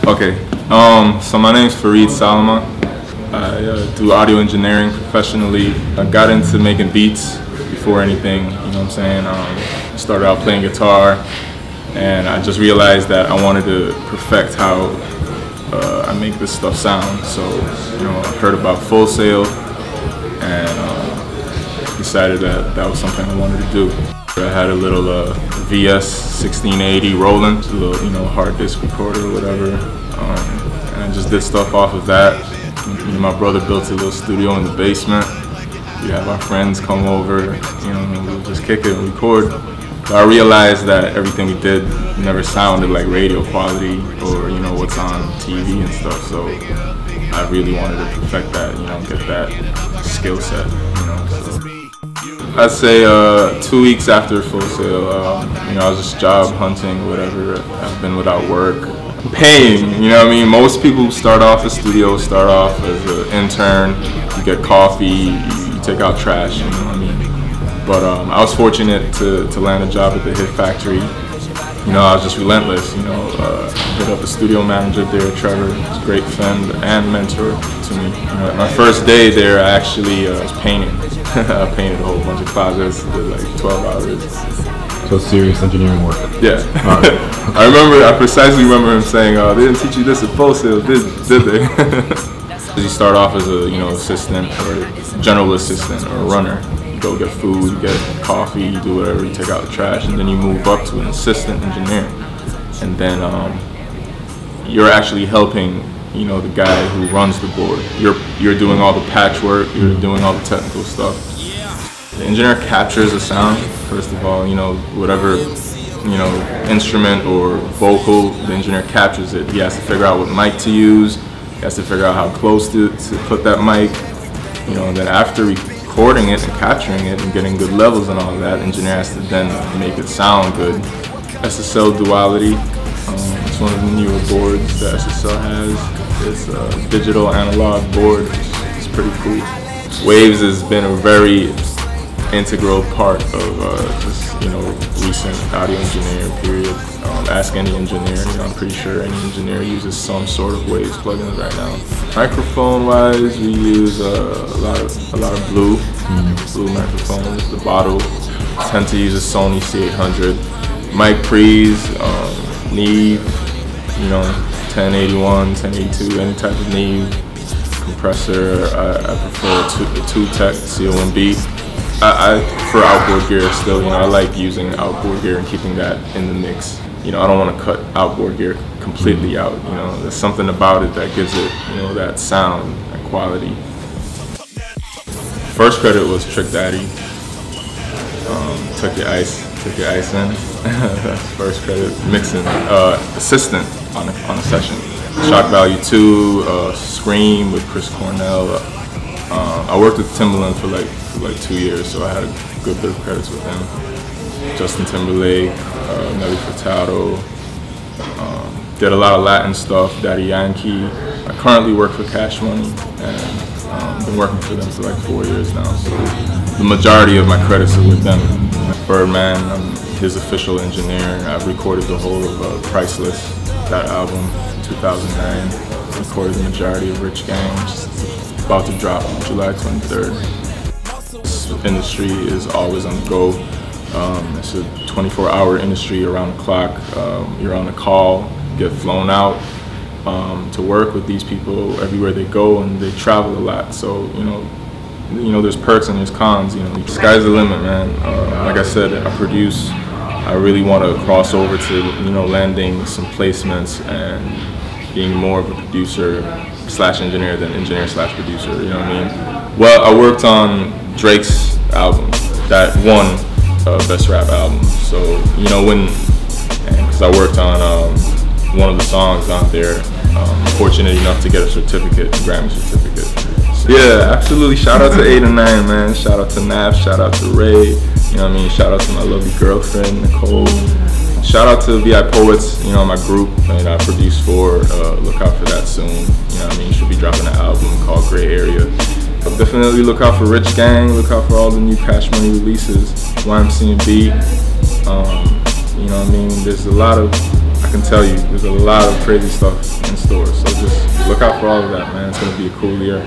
Okay, so my name's Fareed Salama. I do audio engineering professionally. I got into making beats before anything, you know what I'm saying? I started out playing guitar, and I just realized that I wanted to perfect how I make this stuff sound. So, you know, I heard about Full Sail, and decided that that was something I wanted to do. I had a little VS 1680 rolling, a little, you know, hard disk recorder or whatever, and I just did stuff off of that. You know, my brother built a little studio in the basement. We have our friends come over, you know, and we'll just kick it and record. But I realized that everything we did never sounded like radio quality or, you know, what's on TV and stuff. So I really wanted to perfect that, you know, get that skill set, you know. So I'd say 2 weeks after Full Sail, you know, I was just job hunting, whatever. I've been without work. Paying, you know what I mean? Most people who start off at studios start off as an intern. You get coffee, you take out trash, you know what I mean? But I was fortunate to land a job at the Hit Factory. You know, I was just relentless, you know. Hit up the studio manager there, Trevor, he's a great friend and mentor to me. You know, my first day there, I actually was painting. I painted a whole bunch of closets, did like 12 hours. So serious engineering work. Yeah. I precisely remember him saying, they didn't teach you this at Full Sail, did they? You start off as a, you know, assistant or general assistant or a runner. You go get food, you get coffee, you do whatever, you take out the trash, and then you move up to an assistant engineer. And then you're actually helping, you know, the guy who runs the board. You're doing all the patchwork, you're doing all the technical stuff. The engineer captures the sound, first of all, you know, whatever, you know, instrument or vocal, the engineer captures it. He has to figure out what mic to use, he has to figure out how close to put that mic, you know, and then after recording it and capturing it and getting good levels and all of that, the engineer has to then make it sound good. SSL duality, it's one of the newer boards that SSL has. It's a digital analog board, it's pretty cool. Waves has been a very integral part of this, you know, recent audio engineering period. Ask any engineer, you know, I'm pretty sure any engineer uses some sort of Waves plugins right now. Microphone-wise, we use a lot of blue microphones. The bottle tend to use a Sony C800. Mic pre's, Neve, you know, 1081, 1082, any type of Neve. Compressor, I prefer a 2-tech COMB. I prefer outboard gear still, you know, I like using outboard gear and keeping that in the mix. You know, I don't want to cut outboard gear completely out, you know, there's something about it that gives it, you know, that sound, that quality. First credit was Trick Daddy. Took your ice in. That's first credit. Mixing, assistant on a session. Shock Value 2, Scream with Chris Cornell. I worked with Timbaland for like 2 years, so I had a good bit of credits with him. Justin Timberlake, Nelly Furtado, did a lot of Latin stuff, Daddy Yankee. I currently work for Cash Money, and been working for them for like 4 years now, so the majority of my credits are with them. Birdman, I'm his official engineer. I've recorded the whole of Priceless, that album, in 2009. Recorded the majority of Rich Gang, which is about to drop on July 23rd. This industry is always on the go. It's a 24-hour industry around the clock. You're on a call, get flown out to work with these people everywhere they go, and they travel a lot. So you know, there's perks and there's cons. You know, the sky's the limit, man. Like I said, I produce. I really want to cross over to, you know, landing some placements and being more of a producer slash engineer than engineer slash producer. You know what I mean? Well, I worked on Drake's album that won Best Rap Album. So, you know, because I worked on one of the songs on there, fortunate enough to get a certificate, a Grammy certificate. So, yeah, absolutely. Shout out to 8 and 9, man. Shout out to Nav. Shout out to Ray. You know what I mean? Shout out to my lovely girlfriend, Nicole. Shout out to VI Poets, you know, my group that I produced for. Look out for that soon. You know what I mean? Should be dropping an album called Gray Area. But definitely look out for Rich Gang. Look out for all the new Cash Money releases. YMC and B. You know what I mean? There's a lot of, I I can tell you, there's a lot of crazy stuff in store. So just look out for all of that, man. It's gonna be a cool year.